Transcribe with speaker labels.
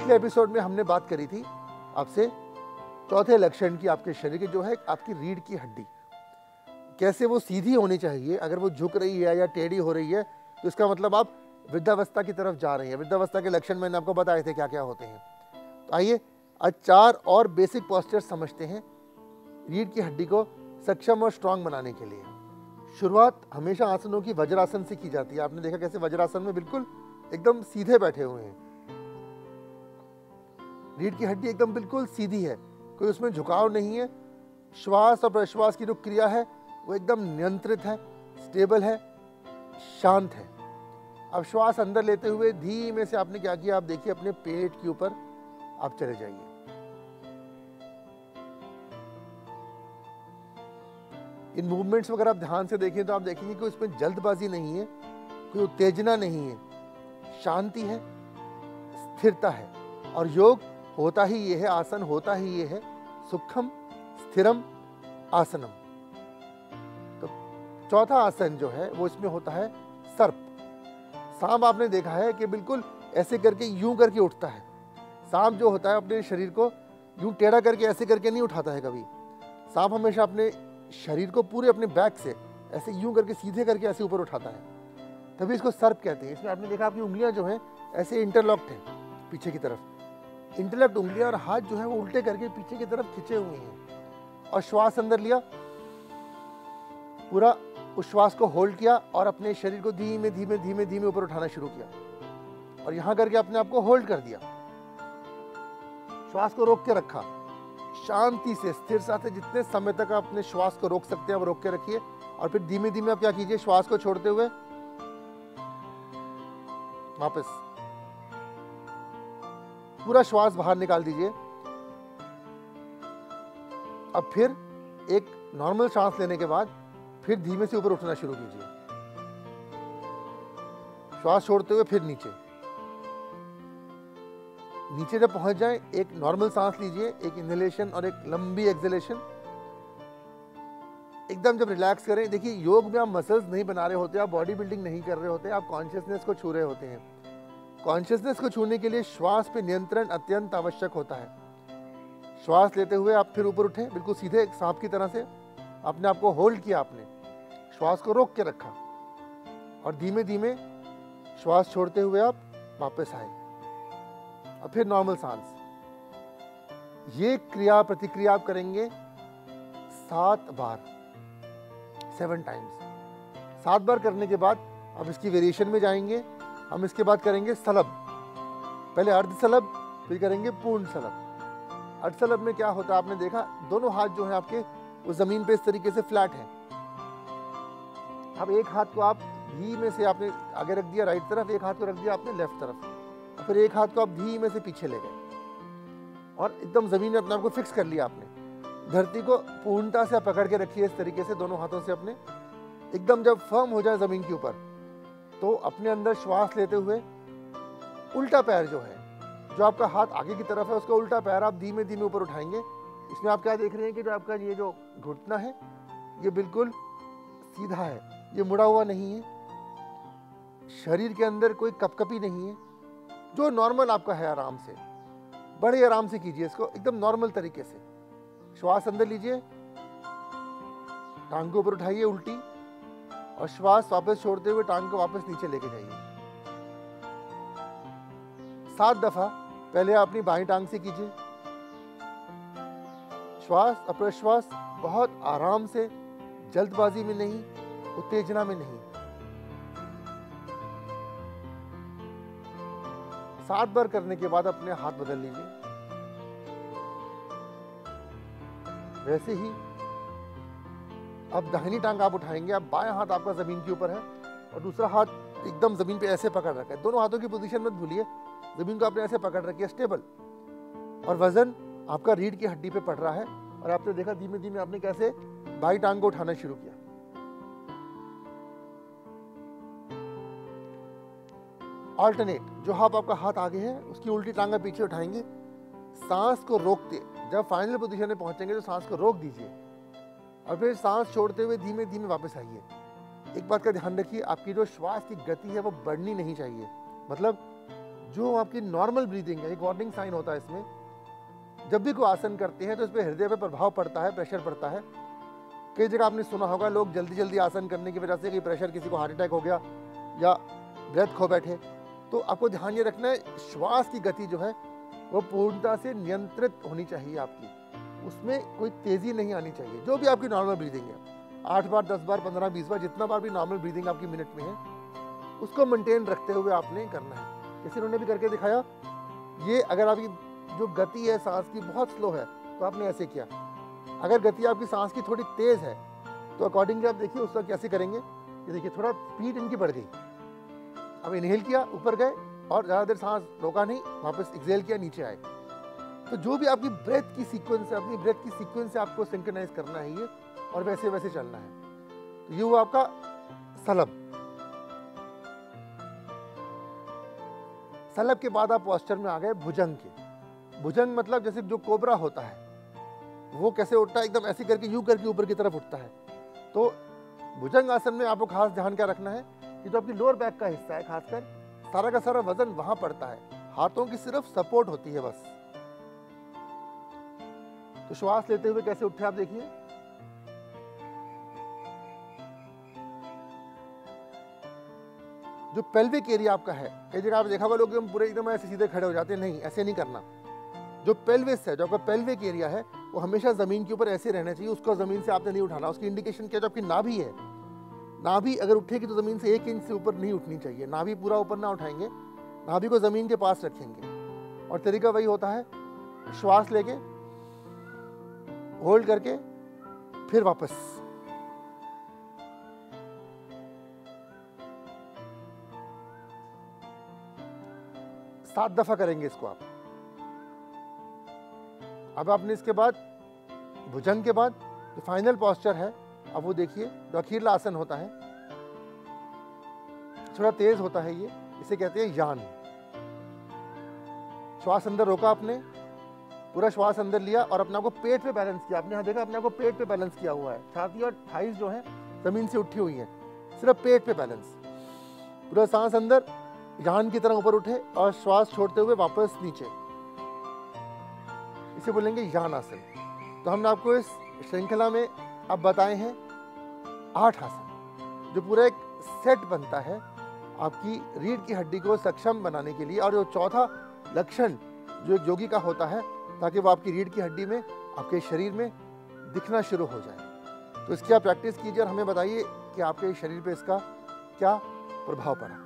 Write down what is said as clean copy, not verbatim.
Speaker 1: पिछले एपिसोड में हमने बात करी थी आपसे चौथे लक्षण की, आपके शरीर की जो है आपकी रीढ़ की हड्डी, कैसे वो सीधी होनी चाहिए। अगर वो झुक रही है या टेढ़ी हो रही है तो इसका मतलब आप वृद्धावस्था की तरफ जा रहे हैं। वृद्धावस्था के लक्षण मैंने आपको बताए थे क्या क्या होते हैं। तो आइए आज 4 और बेसिक पोस्चर समझते हैं रीढ़ की हड्डी को सक्षम और स्ट्रांग बनाने के लिए। शुरुआत हमेशा आसनों की वज्रासन से की जाती है। आपने देखा कैसे वज्रासन में बिल्कुल एकदम सीधे बैठे हुए हैं, रीढ़ की हड्डी एकदम बिल्कुल सीधी है, कोई उसमें झुकाव नहीं है। श्वास और प्रश्वास की जो क्रिया है वो एकदम नियंत्रित है, स्टेबल है, शांत है। अब श्वास अंदर लेते हुए धीमे से आपने क्या किया, आप देखिए अपने पेट के ऊपर आप चले जाइए। इन मूवमेंट्स वगैरह आप ध्यान से देखें तो आप देखेंगे कि इसमें जल्दबाजी नहीं है, कोई उत्तेजना नहीं है, शांति है, स्थिरता है। और योग होता ही ये है, आसन होता ही ये है, सुखम स्थिरम आसनम। तो चौथा आसन जो है वो इसमें होता है सर्प। सांप आपने देखा है कि बिल्कुल ऐसे करके यूं करके उठता है। सांप जो होता है अपने शरीर को यूं टेढ़ा करके ऐसे करके नहीं उठाता है कभी। सांप हमेशा अपने शरीर को पूरे अपने बैक से ऐसे यूं करके सीधे करके ऐसे ऊपर उठाता है, तभी इसको सर्प कहते हैं। इसमें आपने देखा आपकी उंगलियां जो हैं ऐसे इंटरलॉक्ड हैं पीछे की तरफ, इंटरलॉक्ड उंगलियां, और हाथ जो है वो उल्टे करके पीछे की तरफ खिंचे हुए हैं। और श्वास अंदर लिया, पूरा उस श्वास को होल्ड किया और अपने शरीर को धीमे धीमे धीमे धीमे ऊपर उठाना शुरू किया और यहां करके अपने आप को होल्ड कर दिया। श्वास को रोक के रखा, शांति से स्थिर से जितने समय तक आप अपने श्वास को रोक सकते हैं आप रोक के रखिए। और फिर धीमे धीमे आप क्या कीजिए, श्वास को छोड़ते हुए वापस पूरा श्वास बाहर निकाल दीजिए। अब फिर एक नॉर्मल सांस लेने के बाद फिर धीमे से ऊपर उठना शुरू कीजिए। श्वास छोड़ते हुए फिर नीचे नीचे जब पहुंच जाए एक नॉर्मल सांस लीजिए, एक इनहेलेशन और एक लंबी एक्सहेलेशन। एकदम जब रिलैक्स करें, देखिए योग में आप मसल्स नहीं बना रहे होते, आप बॉडी बिल्डिंग नहीं कर रहे होते, आप कॉन्शियसनेस को छू रहे होते हैं। कॉन्शियसनेस को छूने के लिए श्वास पे नियंत्रण अत्यंत आवश्यक होता है। श्वास लेते हुए आप फिर ऊपर उठे बिल्कुल सीधे एक सांप की तरह से, अपने आप को होल्ड किया, आपने श्वास को रोक के रखा और धीमे धीमे श्वास छोड़ते हुए आप वापस आए और फिर नॉर्मल सांस। ये क्रिया प्रतिक्रिया आप करेंगे 7 बार, 7 टाइम्स। 7 बार करने के बाद अब इसकी वेरिएशन में जाएंगे। हम इसके बाद करेंगे सलब, पहले अर्ध सलब फिर करेंगे पूर्ण सलब। अर्ध सलब में क्या होता है, आपने देखा दोनों हाथ जो है आपके उस जमीन पे इस तरीके से फ्लैट है। अब एक हाथ को आप धीमे से आपने आगे रख दिया राइट तरफ, एक हाथ को रख दिया आपने लेफ्ट तरफ, फिर एक हाथ को आप धीमे से पीछे ले गए और एकदम जमीन में अपने आप को फिक्स कर लिया। आपने धरती को पूर्णता से पकड़ के रखिए इस तरीके से दोनों हाथों से अपने, एकदम जब फर्म हो जाए जमीन के ऊपर तो अपने अंदर श्वास लेते हुए उल्टा पैर जो है, जो आपका हाथ आगे की तरफ है उसका उल्टा पैर आप धीमे धीमे ऊपर उठाएंगे। इसमें आप क्या देख रहे हैं कि जो आपका ये जो घुटना है ये बिल्कुल सीधा है, ये मुड़ा हुआ नहीं है, शरीर के अंदर कोई कपकपी नहीं है, जो नॉर्मल आपका है। आराम से, बड़े आराम से कीजिए इसको एकदम नॉर्मल तरीके से। श्वास अंदर लीजिए, टांग को ऊपर उठाइए उल्टी और श्वास वापस छोड़ते हुए टांग को वापस नीचे लेके जाइए। 7 दफा पहले अपनी बाईं टांग से कीजिए। श्वास और प्रश्वास बहुत आराम से, जल्दबाजी में नहीं, उत्तेजना में नहीं। 7 बार करने के बाद अपने हाथ बदल लीजिए। वैसे ही अब दाहिनी टांग आप उठाएंगे, अब बायां हाथ आपका जमीन के ऊपर है और दूसरा हाथ एकदम जमीन पे ऐसे पकड़ रखा है। दोनों हाथों की पोजीशन मत भूलिए, जमीन को आपने ऐसे पकड़ रखी है स्टेबल, और वजन आपका रीढ़ की हड्डी पे पड़ रहा है। और आपने देखा धीमे धीमे आपने कैसे बाई टांग को उठाना शुरू किया। ऑल्टरनेट, जो आपका हाथ आगे है उसकी उल्टी टांग पीछे उठाएंगे, सांस को रोकते, जब फाइनल पोजीशन में पहुंचेंगे तो सांस को रोक दीजिए और फिर सांस छोड़ते हुए धीमे धीमे वापस आइए। एक बात का ध्यान रखिए, आपकी जो श्वास की गति है वो बढ़नी नहीं चाहिए। मतलब जो आपकी नॉर्मल ब्रीदिंग है, एक वार्निंग साइन होता है इसमें। जब भी कोई आसन करते हैं तो इस पर हृदय पे प्रभाव पड़ता है, प्रेशर पड़ता है। कई जगह आपने सुना होगा लोग जल्दी जल्दी आसन करने की वजह से कि प्रेशर, किसी को हार्ट अटैक हो गया या ब्रेथ खो बैठे। तो आपको ध्यान ये रखना है, श्वास की गति जो है वो पूर्णता से नियंत्रित होनी चाहिए आपकी, उसमें कोई तेजी नहीं आनी चाहिए। जो भी आपकी नॉर्मल ब्रीदिंग है, 8 बार, 10 बार, 15, 20 बार, जितना बार भी नॉर्मल ब्रीदिंग आपकी मिनट में है, उसको मेंटेन रखते हुए आपने करना है। जैसे उन्होंने भी करके दिखाया, ये अगर आपकी जो गति है सांस की बहुत स्लो है तो आपने ऐसे किया। अगर गति आपकी सांस की थोड़ी तेज है तो अकॉर्डिंगली आप देखिए उसका कैसे करेंगे। ये देखिए थोड़ा स्पीड इनकी बढ़ गई। अब इनहेल किया, ऊपर गए और ज़्यादा देर सांस रोका नहीं, वापस एक्सहेल किया, नीचे आए। तो जो भी आपकी ब्रेथ की सीक्वेंस है, अपनी ब्रेथ की सीक्वेंस से आपको सिंक्रोनाइज करना है ये, और वैसे वैसे चलना है। तो ये हुआ आपका सलब। सलब के बाद आप पोस्चर में आ गए भुजंग के। भुजंग मतलब जैसे जो कोबरा होता है वो कैसे उठता है, एकदम ऐसे करके यूं करके ऊपर की तरफ उठता है। तो भुजंग आसन में आपको खास ध्यान क्या रखना है कि जो आपकी लोअर बैक का हिस्सा है, खासकर सारा का सारा वजन वहां पड़ता है, हाथों की सिर्फ सपोर्ट होती है बस। तो श्वास लेते हुए कैसे उठे आप देखिए। जो पेल्विक एरिया आपका है, कई जगह आप देखा होगा लोग एकदम पूरे एकदम ऐसे सीधे खड़े हो जाते हैं, नहीं ऐसे नहीं करना। जो पेल्विस है, जो आपका पेल्विक एरिया है, वो हमेशा जमीन के ऊपर ऐसे रहना चाहिए, उसको जमीन से आपने नहीं उठाना। उसकी इंडिकेशन क्या, जो आपकी नाभि है, नाभि अगर उठेगी तो जमीन से 1 इंच से ऊपर नहीं उठनी चाहिए। नाभि पूरा ऊपर ना उठाएंगे, नाभि को जमीन के पास रखेंगे। और तरीका वही होता है, श्वास लेके होल्ड करके फिर वापस। 7 दफा करेंगे इसको आप। अब आपने इसके बाद भुजंग के बाद जो फाइनल पोस्चर है, अब वो देखिए, जो अखीरला आसन होता है, थोड़ा तेज होता है ये, इसे कहते हैं यान। श्वास अंदर रोका आपने, पूरा श्वास अंदर लिया और अपने आप को पेट पे बैलेंस किया। आपने यहाँ देखा अपने आप को पेट पे बैलेंस किया हुआ है, छाती और थाइस जो है जमीन से उठी हुई है, सिर्फ पेट पे बैलेंस। पूरा सांस अंदर यान की तरह ऊपर उठे और श्वास छोड़ते हुए वापस नीचे, इसे बोलेंगे यान आसन। तो हमने आपको इस श्रृंखला में अब बताए हैं 8 आसन, जो पूरा एक सेट बनता है आपकी रीढ़ की हड्डी को सक्षम बनाने के लिए। और जो चौथा लक्षण जो एक योगी का होता है, ताकि वो आपकी रीढ़ की हड्डी में, आपके शरीर में दिखना शुरू हो जाए। तो इसकी आप प्रैक्टिस कीजिए और हमें बताइए कि आपके शरीर पे इसका क्या प्रभाव पड़ा।